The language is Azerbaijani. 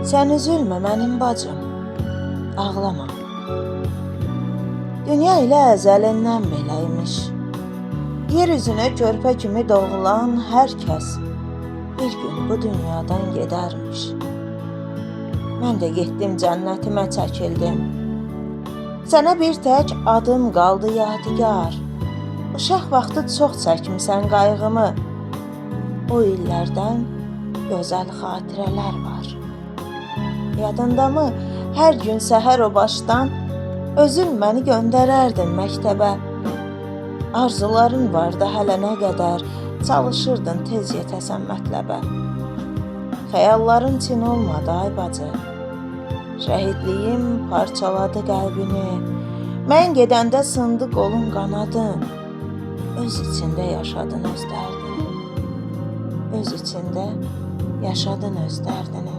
Sən üzülmə mənim bacım, ağlama. Dünya ilə əzəlindən beləymiş. Yer üzünə körpə kimi doğulan hər kəs bir gün bu dünyadan gedərmiş. Mən də getdim cənnətimə çəkildim. Sənə bir tək adım qaldı yadigar. Uşaq vaxtı çox çəkmisən qayğımı. O illərdən gözəl xatirələr var. Yadındamı hər gün səhər o başdan özün məni göndərərdin məktəbə. Arzuların vardı hələ nə qədər, çalışırdın tez yetəsən mətləbə. Xəyalların çin olmadı ay bacı. Şəhidliyim parçaladı qəlbini. Mən gedəndə sındı qolun qanadın. Öz içində yaşadın öz dərdini. Öz içində yaşadın öz dərdini.